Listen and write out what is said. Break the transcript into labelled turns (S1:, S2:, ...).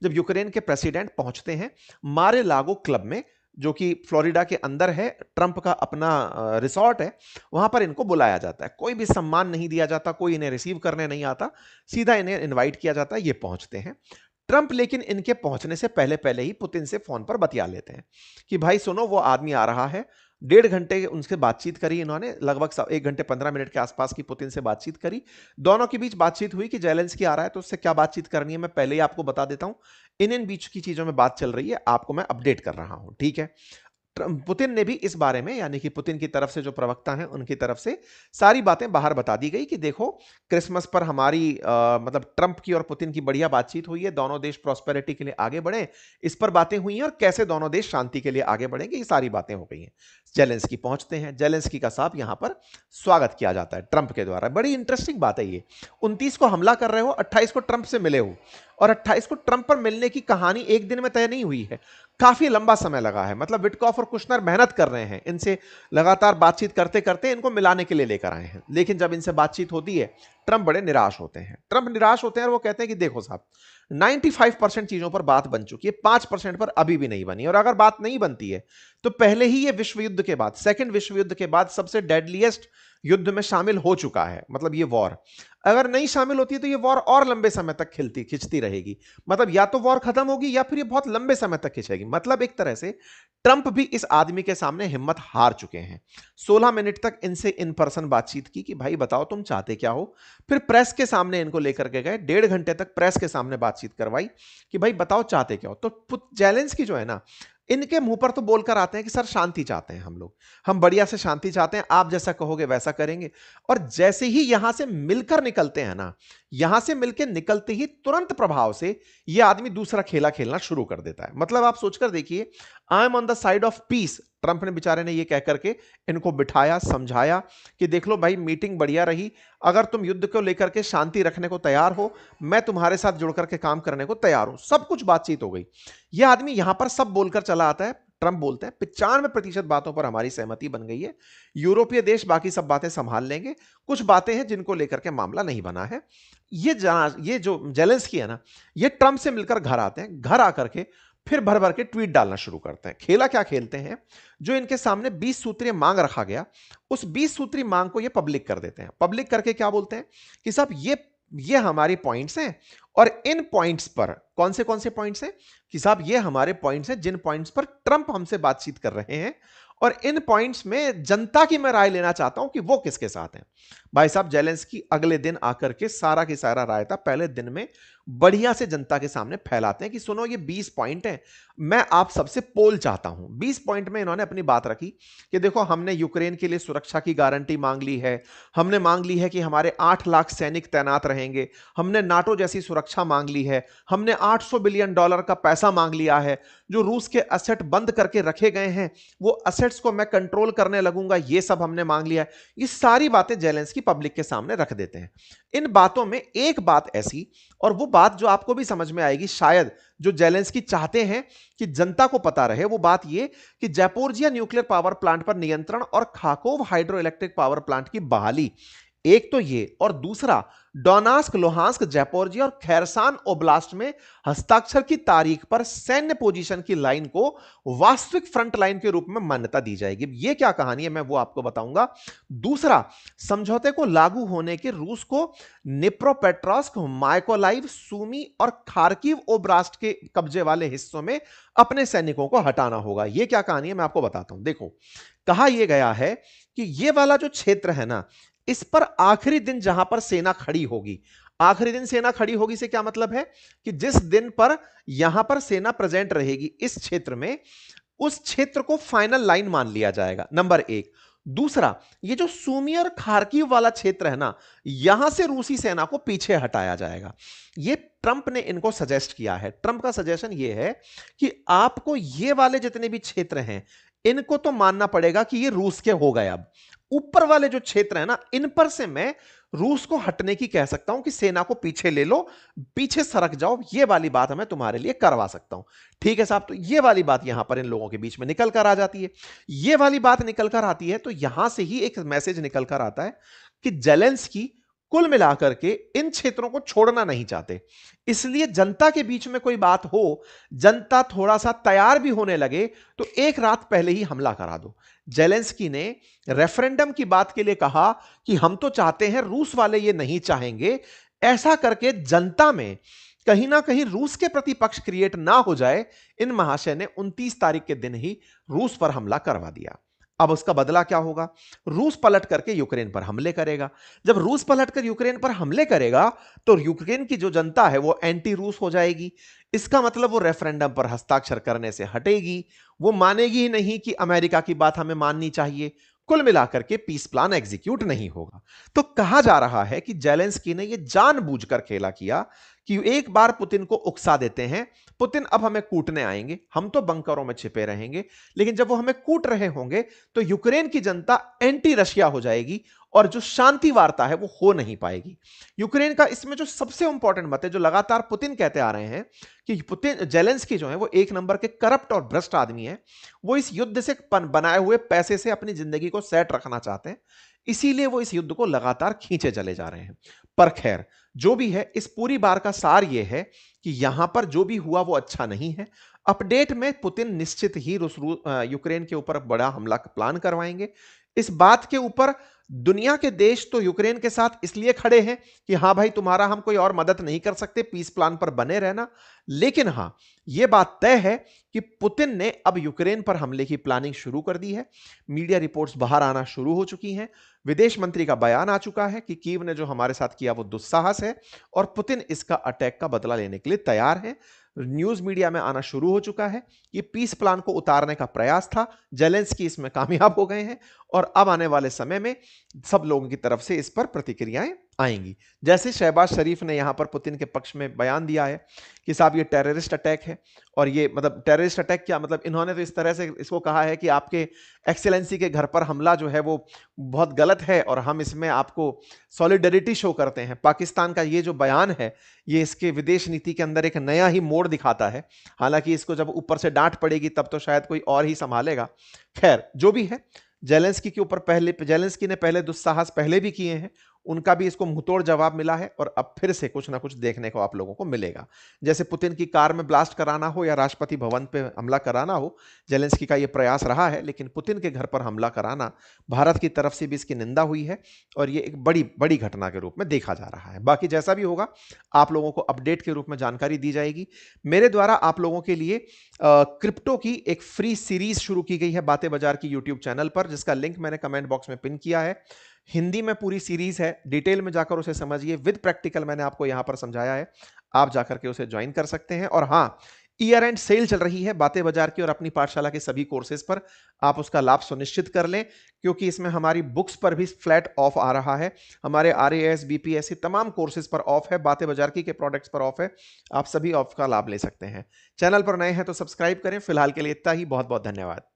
S1: जब यूक्रेन के प्रेसिडेंट पहुंचते हैं मारे लागो क्लब में, जो कि फ्लोरिडा के अंदर है, ट्रंप का अपना रिसॉर्ट है, वहां पर इनको बुलाया जाता है। कोई भी सम्मान नहीं दिया जाता, कोई इन्हें रिसीव करने नहीं आता, सीधा इन्हें इनवाइट किया जाता है, ये पहुंचते हैं। ट्रंप लेकिन इनके पहुंचने से पहले पहले ही पुतिन से फोन पर बतिया लेते हैं कि भाई सुनो, वो आदमी आ रहा है। 1.5 घंटे उनसे बातचीत करी इन्होंने, लगभग 1 घंटे 15 मिनट के आसपास की पुतिन से बातचीत करी। दोनों के बीच बातचीत हुई कि जेलेंस्की आ रहा है तो उससे क्या बातचीत करनी है मैं पहले ही आपको बता देता हूं। इन बीच की चीजों में बात चल रही है, आपको मैं अपडेट कर रहा हूं, ठीक है। पुतिन ने भी इस बारे में, यानी कि पुतिन की तरफ से जो प्रवक्ता हैं उनकी तरफ से सारी बातें बाहर बता दी गई कि देखो, क्रिसमस पर हमारी मतलब ट्रंप की और पुतिन की बढ़िया बातचीत हुई है, दोनों देश प्रॉस्पेरिटी के लिए आगे बढ़े, इस पर बातें हुई हैं, और कैसे दोनों देश शांति के लिए आगे बढ़ेंगे, ये सारी बातें हो गई हैं। जेलेंस्की पहुंचते हैं, जेलेंस्की का साहब यहां पर स्वागत किया जाता है ट्रंप के द्वारा। बड़ी इंटरेस्टिंग बात है ये, 29 को हमला कर रहे हो, 28 को ट्रंप से मिले हो, और 28 को ट्रंप पर मिलने की कहानी एक दिन में तय नहीं हुई है, काफी लंबा समय लगा है। मतलब विटकॉफ और कुशनर मेहनत कर रहे हैं, इनसे लगातार बातचीत करते करते इनको मिलाने के लिए लेकर आए हैं। लेकिन जब इनसे बातचीत होती है, ट्रंप बड़े निराश होते हैं। ट्रंप निराश होते हैं और वो कहते हैं कि देखो साहब, 95% चीजों पर बात बन चुकी है, 5% पर अभी भी नहीं बनी, और अगर बात नहीं बनती है तो पहले ही ये विश्व युद्ध के बाद, सेकेंड विश्व युद्ध के बाद सबसे डेडलीस्ट युद्ध में शामिल हो चुका है। मतलब ये वॉर अगर नहीं शामिल होती है तो ये वॉर और लंबे समय तक खिंचती रहेगी। मतलब या तो वॉर खत्म होगी या फिर ये बहुत लंबे समय तक खिंचेगी। मतलब एक तरह से ट्रंप भी इस आदमी के सामने हिम्मत हार चुके हैं। 16 मिनट तक इनसे इन पर्सन बातचीत की कि भाई बताओ तुम चाहते क्या हो। फिर प्रेस के सामने इनको लेकर के गए, 1.5 घंटे तक प्रेस के सामने बातचीत करवाई कि भाई बताओ चाहते क्या हो। तो जेलेंस्की जो है ना, इनके मुंह पर तो बोलकर आते हैं कि सर शांति चाहते हैं हम लोग, हम बढ़िया से शांति चाहते हैं, आप जैसा कहोगे वैसा करेंगे। और जैसे ही यहां से मिलकर निकलते हैं ना, यहां से मिलकर निकलते ही तुरंत प्रभाव से यह आदमी दूसरा खेला खेलना शुरू कर देता है। मतलब आप सोचकर देखिए, I am on the side of peace, Trump ने बेचारे ने यह कहकर के इनको बिठाया, समझाया कि देख लो भाई, मीटिंग बढ़िया रही, अगर तुम युद्ध को लेकर के शांति रखने को तैयार हो, मैं तुम्हारे साथ जुड़ करके काम करने को तैयार हूं। सब कुछ बातचीत हो गई। यह आदमी यहां पर सब बोलकर चला आता है। ट्रंप बोलते हैं 95% बातों पर हमारी सहमति बन गई है, यूरोपीय देश बाकी सब बातें संभाल लेंगे, कुछ बातें हैं जिनको लेकर के मामला नहीं बना है। ये जो जेलेंस्की है ना, ये ट्रंप से मिलकर घर आते हैं। घर आकर के फिर भर भर के ट्वीट डालना शुरू करते हैं। खेला क्या खेलते हैं, जो इनके सामने 20 सूत्रीय मांग रखा गया, उस 20 सूत्रीय मांग को ये पब्लिक कर देते हैं। पब्लिक करके क्या बोलते हैं कि साहब ये हमारी पॉइंट्स हैं, और इन पॉइंट्स पर कौन से पॉइंट्स हैं कि साहब ये हमारे पॉइंट्स हैं जिन पॉइंट्स पर ट्रंप हमसे बातचीत कर रहे हैं, और इन पॉइंट्स में जनता की मैं राय लेना चाहता हूं कि वो किसके साथ हैं। भाई साहब, जेलेंस्की अगले दिन आकर के सारा की सारा रायता पहले दिन में बढ़िया से जनता के सामने फैलाते हैं कि सुनो, ये 20 पॉइंट हैं, मैं आप सबसे पोल चाहता हूं। 20 पॉइंट में इन्होंने अपनी बात रखी कि देखो, हमने यूक्रेन के लिए सुरक्षा की गारंटी मांग ली है, हमने मांग ली है कि हमारे 8 लाख सैनिक तैनात रहेंगे, हमने नाटो जैसी सुरक्षा मांग ली है, हमने $800 बिलियन का पैसा मांग लिया है, जो रूस के असेट बंद करके रखे गए हैं वो असेट्स को मैं कंट्रोल करने लगूंगा, ये सब हमने मांग लिया है। ये सारी बातें जेलेंस्की पब्लिक के सामने रख देते हैं। इन बातों में एक बात ऐसी, और वो बात जो आपको भी समझ में आएगी शायद, जो जेलेंस्की चाहते हैं कि जनता को पता रहे, वो बात ये कि जैपोरिजिया न्यूक्लियर पावर प्लांट पर नियंत्रण और खाकोव हाइड्रो इलेक्ट्रिक पावर प्लांट की बहाली, एक तो ये, और दूसरा डोनास्क, लुहांस्क, जैपोरिजिया और खैरसान ओब्लास्ट में हस्ताक्षर की तारीख पर सैन्य पोजीशन की लाइन को वास्तविक फ्रंट लाइन के रूप में मान्यता दी जाएगी। ये क्या कहानी है मैं वो आपको बताऊंगा। दूसरा, समझौते को लागू होने के रूस को निप्रोपेट्रोस्क, माइकोलाइव, सूमी और खार्किव ओब्लास्ट के कब्जे वाले हिस्सों में अपने सैनिकों को हटाना होगा। यह क्या कहानी है मैं आपको बताता हूं। देखो, कहा यह गया है कि यह वाला जो क्षेत्र है ना, इस पर आखिरी दिन जहां पर सेना खड़ी होगी, आखिरी दिन सेना खड़ी होगी से क्या मतलब है कि जिस दिन पर यहां पर सेना प्रेजेंट रहेगी इस क्षेत्र में, उस क्षेत्र को फाइनल लाइन मान लिया जाएगा, नंबर एक। दूसरा, ये जो सूमी और खार्किव वाला क्षेत्र है ना, यहां से रूसी सेना को पीछे हटाया जाएगा। ये ट्रंप ने इनको सजेस्ट किया है। ट्रंप का सजेशन ये है कि आपको ये वाले जितने भी क्षेत्र हैं, इनको तो मानना पड़ेगा कि ये रूस के हो गए। अब ऊपर वाले जो क्षेत्र है ना, इन पर से मैं रूस को हटने की कह सकता हूं कि सेना को पीछे ले लो, पीछे सरक जाओ, ये वाली बात मैं तुम्हारे लिए करवा सकता हूं। ठीक है साहब, तो ये वाली बात यहां पर इन लोगों के बीच में निकल कर आ जाती है। ये वाली बात निकल कर आती है तो यहां से ही एक मैसेज निकल कर आता है कि जेलेंस्की कुल मिलाकर के इन क्षेत्रों को छोड़ना नहीं चाहते। इसलिए जनता के बीच में कोई बात हो, जनता थोड़ा सा तैयार भी होने लगे, तो एक रात पहले ही हमला करा दो। जेलेंस्की ने रेफरेंडम की बात के लिए कहा कि हम तो चाहते हैं, रूस वाले ये नहीं चाहेंगे। ऐसा करके जनता में कहीं ना कहीं रूस के प्रति पक्ष क्रिएट ना हो जाए, इन महाशय ने 29 तारीख के दिन ही रूस पर हमला करवा दिया। अब उसका बदला क्या होगा? रूस पलट करके यूक्रेन पर हमले करेगा। जब रूस पलटकर यूक्रेन पर हमले करेगा, तो यूक्रेन की जो जनता है वो एंटी रूस हो जाएगी। इसका मतलब वो रेफरेंडम पर हस्ताक्षर करने से हटेगी, वो मानेगी ही नहीं कि अमेरिका की बात हमें माननी चाहिए। कुल मिलाकर के पीस प्लान एग्जीक्यूट नहीं होगा। तो कहा जा रहा है कि जेलेंस्की ने यह जानबूझकर खेला किया कि एक बार पुतिन को उकसा देते हैं, पुतिन अब हमें कूटने आएंगे, हम तो बंकरों में छिपे रहेंगे, लेकिन जब वो हमें कूट रहे होंगे तो यूक्रेन की जनता एंटी रशिया हो जाएगी और जो शांति वार्ता है वो हो नहीं पाएगी। यूक्रेन का इसमें जो सबसे इंपॉर्टेंट मत है, जो लगातार पुतिन कहते आ रहे हैं कि पुतिन जेलेंस्की जो है वो एक नंबर के करप्ट और भ्रष्ट आदमी है, वो इस युद्ध से बनाए हुए पैसे से अपनी जिंदगी को सेट रखना चाहते हैं, इसीलिए वो इस युद्ध को लगातार खींचे चले जा रहे हैं। पर खैर, जो भी है, इस पूरी बार का सार यह है कि यहां पर जो भी हुआ वो अच्छा नहीं है। अपडेट में पुतिन निश्चित ही यूक्रेन के ऊपर बड़ा हमला प्लान करवाएंगे। इस बात के ऊपर दुनिया के देश तो यूक्रेन के साथ इसलिए खड़े हैं कि हां भाई, तुम्हारा हम कोई और मदद नहीं कर सकते, पीस प्लान पर बने रहना। लेकिन हां, यह बात तय है कि पुतिन ने अब यूक्रेन पर हमले की प्लानिंग शुरू कर दी है। मीडिया रिपोर्ट्स बाहर आना शुरू हो चुकी हैं। विदेश मंत्री का बयान आ चुका है कि कीव ने जो हमारे साथ किया वो दुस्साहस है और पुतिन इसका अटैक का बदला लेने के लिए तैयार है। न्यूज मीडिया में आना शुरू हो चुका है। ये पीस प्लान को उतारने का प्रयास था, जेलेंस्की इसमें कामयाब हो गए हैं और अब आने वाले समय में सब लोगों की तरफ से इस पर प्रतिक्रियाएं आएंगी। जैसे शहबाज शरीफ ने यहां पर पुतिन के पक्ष में बयान दिया है कि साहब ये टेररिस्ट अटैक है, और ये मतलब टेररिस्ट अटैक क्या मतलब, इन्होंने तो इस तरह से इसको कहा है कि आपके एक्सेलेंसी के घर पर हमला जो है वो बहुत गलत है और हम इसमें आपको सॉलिडरिटी शो करते हैं। पाकिस्तान का ये जो बयान है, ये इसके विदेश नीति के अंदर एक नया ही मोड़ दिखाता है। हालांकि इसको जब ऊपर से डांट पड़ेगी तब तो शायद कोई और ही संभालेगा। खैर, जो भी है, जेलेंस्की के ऊपर जेलेंस्की ने पहले दुस्साहस पहले भी किए हैं, उनका भी इसको मुंहतोड़ जवाब मिला है और अब फिर से कुछ ना कुछ देखने को आप लोगों को मिलेगा। जैसे पुतिन की कार में ब्लास्ट कराना हो या राष्ट्रपति भवन पे हमला कराना हो, जेलेंस्की का यह प्रयास रहा है, लेकिन पुतिन के घर पर हमला कराना, भारत की तरफ से भी इसकी निंदा हुई है और यह एक बड़ी बड़ी घटना के रूप में देखा जा रहा है। बाकी जैसा भी होगा, आप लोगों को अपडेट के रूप में जानकारी दी जाएगी। मेरे द्वारा आप लोगों के लिए क्रिप्टो की एक फ्री सीरीज शुरू की गई है बातें बाजार की यूट्यूब चैनल पर, जिसका लिंक मैंने कमेंट बॉक्स में पिन किया है। हिंदी में पूरी सीरीज है, डिटेल में जाकर उसे समझिए, विद प्रैक्टिकल मैंने आपको यहां पर समझाया है, आप जाकर के उसे ज्वाइन कर सकते हैं। और हां, ईयर एंड सेल चल रही है बातें बाजार की और अपनी पाठशाला के सभी कोर्सेज पर, आप उसका लाभ सुनिश्चित कर लें, क्योंकि इसमें हमारी बुक्स पर भी फ्लैट ऑफ आ रहा है। हमारे RAS BPSC तमाम कोर्सेज पर ऑफ है, बातें बाजार की के प्रोडक्ट्स पर ऑफ है, आप सभी ऑफ का लाभ ले सकते हैं। चैनल पर नए हैं तो सब्सक्राइब करें। फिलहाल के लिए इतना ही, बहुत बहुत धन्यवाद।